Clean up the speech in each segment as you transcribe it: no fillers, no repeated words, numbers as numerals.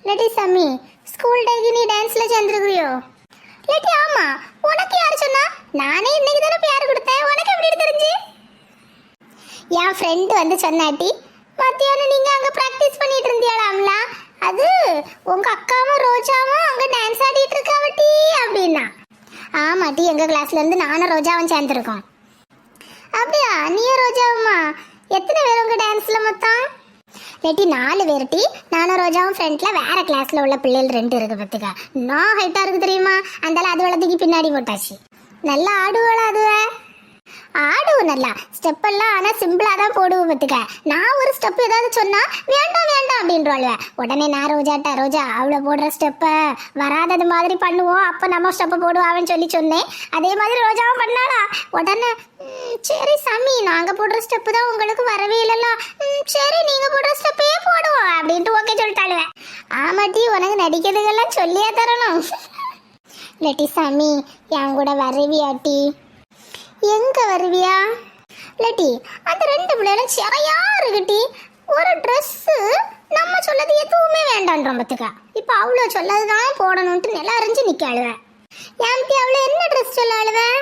லட்டி சாமி, ஸ்கூல் டேக்கு நீ டான்ஸ்ல சேர்ந்துருக்கிறியோ? லட்டி ஆமா. உனக்கு யார் சொன்னா? நானே இன்னைக்கு தானே பேர் கொடுத்தேன். உனக்கு எப்படி தெரிஞ்சு? என் ஃப்ரெண்டு வந்து சொன்னாட்டி, மத்தியானம் நீங்க அங்க பிராக்டிஸ் பண்ணிட்டு இருந்தியாளாம்ல, அது உங்க அக்காவும் ரோஜாவும் அங்க டான்ஸ் ஆடிட்டு இருக்காவட்டி அப்படின்னா. ஆமாட்டி, எங்க கிளாஸ்ல இருந்து நானும் ரோஜாவும் சேர்ந்துருக்கோம். அப்படியா? நீயும் ரோஜாவுமா? எத்தனை பேர் உங்க டான்ஸ்ல மொத்தம்? லட்டி 4 பேர்ட்டி. நானும் ரோஜாவும் ஃப்ரெண்ட்ல வேற கிளாஸ்ல உள்ள பிள்ளைகள் 2 இருக்கு பத்துக்கா. நான் ஹைட்டா இருக்கு தெரியுமா? அந்தால அது வளர்த்துக்கு பின்னாடி போட்டாச்சு. நல்லா ஆடுவாளா? அதுவே ஆடுவோம் நல்லா ஸ்டெப் எல்லாம். ஆனா சிம்பிளா தான் போடுவோம் பத்துக்க. நான் ஒரு ஸ்டெப் ஏதாவது சொன்னா வேண்டாம் வேண்டாம் அப்படின்றாளுவ. உடனே நான் ரோஜா அவளை போடுற ஸ்டெப்ப வராதது மாதிரி பண்ணுவோம், அப்ப நம்ம ஸ்டெப்ப போடுவான்னு சொன்னேன். அதே மாதிரி ரோஜாவும் பண்ணாளா. உடனே சரி சாமி, நாங்க போடுற ஸ்டெப்பு தான் உங்களுக்கு வரவே இல்லைல்ல, சரி நீங்க போடுற ஸ்டெப்பே போடுவோம் அப்படின்ட்டு ஓகே சொல்லிட்டாளுவ. ஆமாட்டி, உனக்கு நடிக்கிறதுக்கெல்லாம் சொல்லியே தரணும். லட்டி சாமி, என் கூட வருவியாட்டி? எங்க வருவியா? லட்டி, அந்த 2 பிள்ளைகளும் சிறையா இருக்குட்டி. ஒரு ட்ரெஸ்ஸு நம்ம சொல்லது எதுவுமே வேண்டான்றோம் பத்துக்கா. இப்போ அவ்வளோ சொல்லதுதான் போடணும்ட்டு நில அறிஞ்சு நிற்க அழுவேன். ஏன்ட்டி அவ்வளோ என்ன ட்ரெஸ் சொல்ல அழுவேன்?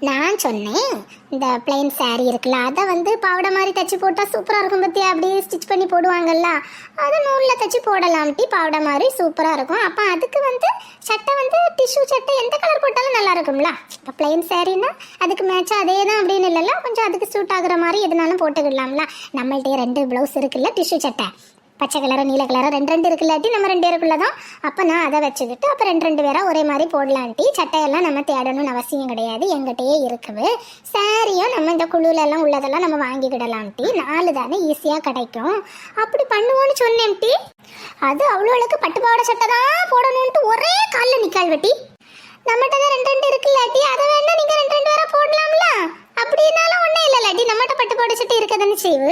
நான் சொன்னேன், இந்த பிளைன் சாரீ இருக்குல்ல, அதை வந்து பாவடை மாதிரி தச்சு போட்டால் சூப்பராக இருக்கும் பற்றி. அப்படியே ஸ்டிச் பண்ணி போடுவாங்கல்ல, அதை நூலில் தச்சு போடலாம்ட்டி. பாவடை மாதிரி சூப்பராக இருக்கும். அப்போ அதுக்கு வந்து சட்டை வந்து டிஷ்யூ சட்டை எந்த கலர் போட்டாலும் நல்லா இருக்கும்ல. இப்போ பிளைன் சாரீனா அதுக்கு மேட்சாக அதே தான் அப்படின்னு இல்லைல்ல, கொஞ்சம் அதுக்கு சூட் ஆகுற மாதிரி எதுனாலும் போட்டுக்கிடலாம்ல. நம்மள்கிட்டயே 2 ப்ளவுஸ் இருக்குல்ல, டிஷ்யூ சட்டை, பச்சை கலரும் நீல கலரும் 2 இருக்குல்லாட்டி நம்ம 2 பேருக்குள்ளதான். அப்போ நான் அதை வச்சுக்கிட்டு அப்போ 2 பேரா ஒரே மாதிரி போடலான்ட்டி. சட்டையெல்லாம் நம்ம தேடணும்னு அவசியம் கிடையாது, எங்கிட்டயே இருக்குது. சாரியும் நம்ம இந்த குழுல எல்லாம் உள்ளதெல்லாம் நம்ம வாங்கிக்கிடலாம்ட்டி. 4 தானே ஈஸியாக கிடைக்கும். அப்படி பண்ணுவோன்னு சொன்னேன்ட்டி. அது அவ்வளோளுக்கு பட்டுப்பாவடை சட்டை தான் போடணும்ட்டு ஒரே காலில் நிற்காள் வெட்டி. நம்மகிட்ட தான் 2 இருக்குல்லாட்டி, அதை வேணா நீங்க 2 பேரா போடலாம்ல. அப்படின்னாலும் ஒன்றும் இல்லை இல்லாட்டி, நம்மகிட்ட பட்டுப்பாவடை சட்டை இருக்கதானே செய்வு.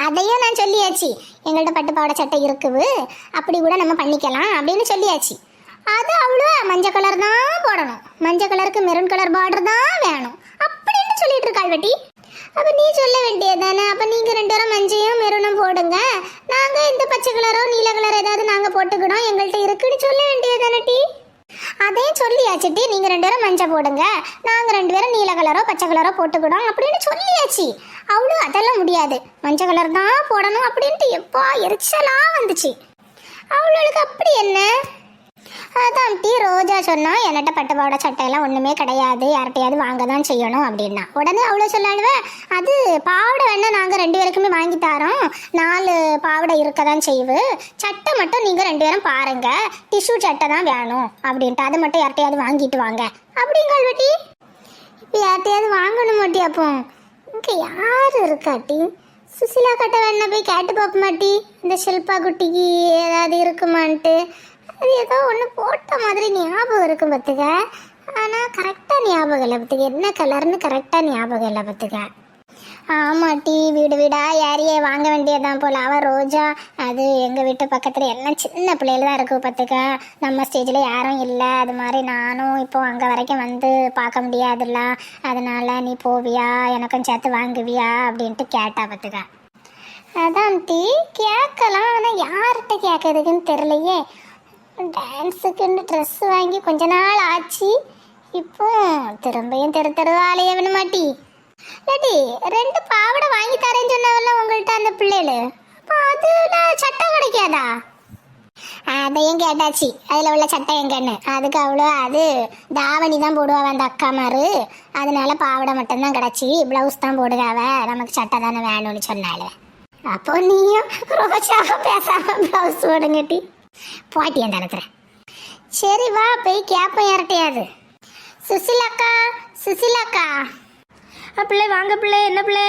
அதையும் நான் சொல்லியாச்சு, எங்கள்கிட்ட பட்டுப்பாவடை சட்டை இருக்குது, அப்படி கூட நம்ம பண்ணிக்கலாம் அப்படின்னு சொல்லியாச்சு. அது அவ்வளோ மஞ்சள் கலர் தான் போடணும், மஞ்சள் கலருக்கு மெரூன் கலர் பார்டர் தான் வேணும் அப்படின்னு சொல்லிட்டு இருக்காள் வெட்டி. அப்போ நீ சொல்ல வேண்டியதானே, அப்போ நீங்கள் 2 பேரும் மஞ்சையும் மெரூனும் போடுங்க, நாங்கள் இந்த பச்சை கலரோ நீல கலர் ஏதாவது நாங்கள் போட்டுக்கிடும் எங்கள்கிட்ட இருக்குன்னு சொல்ல வேண்டியதானே டி. அதே சொல்லியாச்சுட்டி, நீங்க 2 பேரும் மஞ்சள் போடுங்க, நாங்க 2 பேரும் நீல கலரோ பச்சை கலரோ போட்டுக்கிடும் அப்படின்னு சொல்லியாச்சு. அவ்வளோ அதெல்லாம் முடியாது, மஞ்சள் கலர் தான் போடணும் அப்படின்ட்டு எப்போ எரிச்சலா வந்துச்சு அவளுக்கு. அப்படி என்ன? அதான் டி ரோஜா சொன்னா, என்கிட்ட பட்டுப்பாவடை சட்டையெல்லாம் ஒண்ணுமே கிடையாது, யார்கிட்டையாவது வாங்க தான் செய்யணும் அப்படின்னா. உடனே அவ்வளோ சொல்லாளுவேன், அது பாவடை வேணா நாங்க 2 பேருக்குமே வாங்கி தரோம், 4 பாவடை இருக்கதான் செய்வு, சட்டை மட்டும் நீங்க 2 பேரும் பாருங்க, டிஷ்யூ சட்டை தான் வேணும் அப்படின்ட்டு, அதை மட்டும் யார்கிட்டையாவது வாங்கிட்டு வாங்க அப்படிங்காள் வெட்டி. இப்போ யார்கிட்டையாவது வாங்கணும் மாட்டி? அப்போ இங்கே யார் இருக்காட்டி? சுசிலா கட்ட வேணா போய் கேட்டு பார்க்க மாட்டி, இந்த ஷில்பா குட்டிக்கு ஏதாவது இருக்குமான்ட்டு. அது ஏதோ ஒன்று போட்ட மாதிரி ஞாபகம் இருக்கும் பத்துக்க, ஆனால் கரெக்டாக ஞாபகம் இல்லை பத்துக்க, என்ன கலர்னு கரெக்டாக ஞாபகம் இல்லை பத்துக்க. ஆமாட்டி, வீடு வீடா யாரையே வாங்க வேண்டியதான் போல். அவள் ரோஜா அது எங்கள் வீட்டு பக்கத்தில் எல்லாம் சின்ன பிள்ளைகள் தான் இருக்குது பத்துக்க, நம்ம ஸ்டேஜில் யாரும் இல்லை. அது மாதிரி நானும் இப்போ அங்கே வரைக்கும் வந்து பார்க்க முடியாதுல்ல, அதனால நீ போவியா, எனக்கும் சேர்த்து வாங்குவியா அப்படின்ட்டு கேட்டா பத்துக்க. அதான் டீ கேட்கலாம், ஆனால் யார்கிட்ட கேட்கறதுக்குன்னு தெரியலையே. டான்ஸுக்குன்னு ட்ரெஸ் வாங்கி கொஞ்ச நாள் ஆச்சு, இப்போ திரும்பியும் தெருவாலையே வேணுமாட்டி. இல்லாட்டி 2 பாவடை வாங்கி தரேன்னு சொன்னவல்ல உங்கள்கிட்ட அந்த பிள்ளைகளு, அப்போ அதில் சட்டை கிடைக்காதா? அதையும் கேட்டாச்சு, அதில் உள்ள சட்டை எங்கன்னு. அதுக்கு அவ்வளோ அது தாவணி தான் போடுவாவ அந்த அக்காமாரு, அதனால பாவடை மட்டும்தான் கிடச்சி, ப்ளவுஸ் தான் போடுவாவ, நமக்கு சட்டை தானே வேணும்னு சொன்னால. அப்போ நீயும் ரோஜாவை பேசாம ப்ளவுஸ் போடுங்கட்டி போட்டி அந்த அனுப்புறேன். சரி வா போய் கேப்பேன் யார்கிட்டையாது. சுசிலாக்கா, சுசிலாக்கா. பிள்ளை வாங்க பிள்ளை. என்ன பிள்ளை?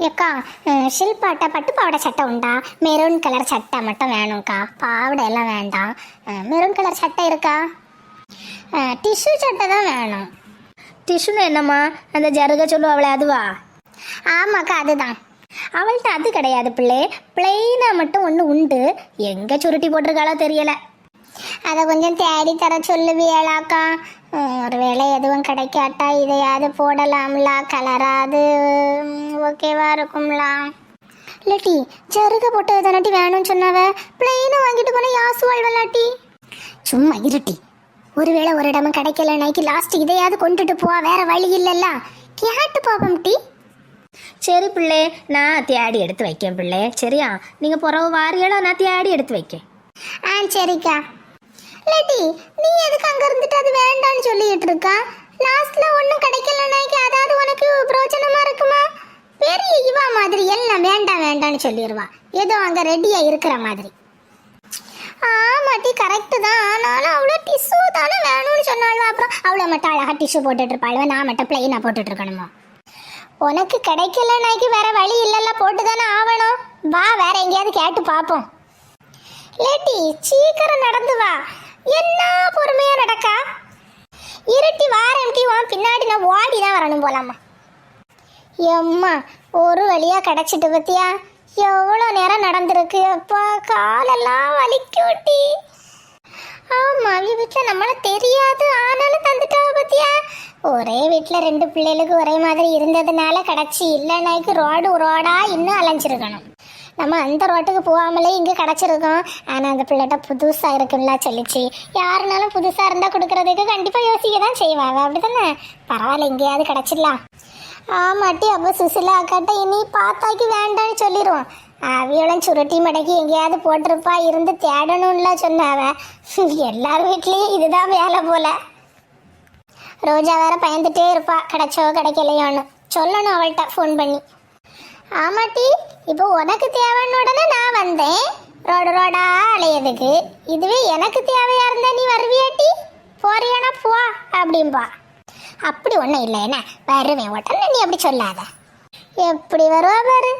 ஏக்கா, ஷில்பாட்டா பட்டு பாவடை சட்டை உண்டா? மெரூன் கலர் சட்டை மட்டும் வேணும்க்கா, பாவடை எல்லாம் வேண்டாம். மெரூன் கலர் சட்டை இருக்கா? டிஷ்யூ சட்டை தான் வேணும். டிஷ்யூன்னு என்னம்மா, அந்த ஜருக சொல்லுவாங்களே அதுவா? ஆமாக்கா, அதுதான். அவள்கிட்ட அது கிடையாது பிள்ளை, பிளெயினாக மட்டும் ஒன்று உண்டு, எங்கே சுருட்டி போட்டிருக்காளோ தெரியலை. அதை கொஞ்சம் தேடி தர சொல்லுவியலாக்கா. ஒரு வேளை எதுவும் கிடைக்காட்டா இதையாவது போடலாம்லா, கலராது ஓகேவா இருக்கும்லா. இல்லாட்டி ஜருக போட்டது தானாட்டி வேணும்னு சொன்னாவ பிளெயினை வாங்கிட்டு போனா யாசு வாழ்வலாட்டி. சும்மா இருட்டி, ஒருவேளை ஒரு இடமும் கிடைக்கல நைக்கு லாஸ்ட் இதையாவது கொண்டுட்டு போவா, வேற வழி இல்லைல்ல, கேட்டு பாப்போம் டி. சரி பிள்ளை, நான் தேடி எடுத்து வைக்கேன் பிள்ளை. சரியா, நீங்க புறவு வாரியலோ, நான் தேடி எடுத்து வைக்கேன். சரிக்கா. இல்லாட்டி நீ எதுக்கு அங்க இருந்துட்டு அது வேண்டான்னு சொல்லிட்டு இருக்கா? லாஸ்ட்ல ஒன்றும் கிடைக்கல நைக்கு, அதாவது உனக்கு பிரோஜனமா இருக்குமா? பெரிய இவா மாதிரி எல்லாம் வேண்டாம் வேண்டான்னு சொல்லிடுவா, ஏதோ அங்க ரெடியா இருக்கிற மாதிரி. ஆமாட்டி கரெக்டு தான், ஆனாலும் அவ்வளோ டிஷ்யூ தானே வேணும்னு சொன்னாலும் அப்புறம் அவ்வளோ மட்டும் அழகாக டிஷ்யூ போட்டுட்டு இருப்பாள், நான் மட்டும் பிளெயினாக போட்டுட்டு இருக்கணுமா? உனக்கு கிடைக்கல நாய்க்கு வேற வழி இல்லைல்ல, போட்டு தானே ஆகணும். வா வேற எங்கேயாவது கேட்டு பார்ப்போம். லேட்டி சீக்கிரம் நடந்து வா, என்ன பொறுமையாக நடக்கா? இருட்டி வாரம்டி, வா பின்னாடி நான் ஓடி தான் வரணும் போலாமா. எம்மா ஒரு வழியாக கிடச்சிட்டு பத்தியா, எவ்வளோ நேரம் நடந்திருக்கு. அப்பா காலெல்லாம் வலிக்கூட்டி. ஆமாம், வீட்டில் நம்மளை தெரியாது ஆனாலும் தந்துட்டாவ பத்தியா. ஒரே வீட்டில் 2 பிள்ளைகளுக்கு ஒரே மாதிரி இருந்ததுனால கிடச்சி, இல்லைனாய்க்கு ரோடா இன்னும் அலைஞ்சிருக்கணும். நம்ம அந்த ரோட்டுக்கு போகாமலே இங்கே கிடச்சிருக்கோம். ஆனால் அந்த பிள்ளைகிட்ட புதுசாக இருக்குல்ல சொல்லிச்சு, யாருனாலும் புதுசாக இருந்தால் கொடுக்குறதுக்கு கண்டிப்பாக யோசிக்க தான் செய்வாங்க, அப்படி தானே? பரவாயில்ல, எங்கேயாவது கிடச்சிடலாம். ஆமாட்டி, அப்போ சுசிலா அக்காட்ட இனி பார்த்தாக்கி வேண்டான்னு சொல்லிடுவோம். அவியோളം சுருட்டி மடக்கி எங்கேயாவது போட்டிருப்பா, இருந்து தேடணும்ல சொன்னாவ. எல்லார் வீட்லேயும் இதுதான் வேலை போல. ரோஜா வேற பயந்துட்டே இருப்பா, கிடைச்சோ கிடைக்கலையோன்னு. சொல்லணும் அவள்கிட்ட ஃபோன் பண்ணி. ஆமாட்டி, இப்போ உனக்கு தேவைன்னு உடனே நான் வந்தேன் ரோடா அலையதுக்கு. இதுவே எனக்கு தேவையா இருந்தா நீ வருவியாட்டி? போறியானா போ அப்படின்பா. அப்படி ஒன்றும் இல்லை, என்ன வருவேன் உடனே நீ அப்படி சொல்லாத. எப்படி வருவா பாரு.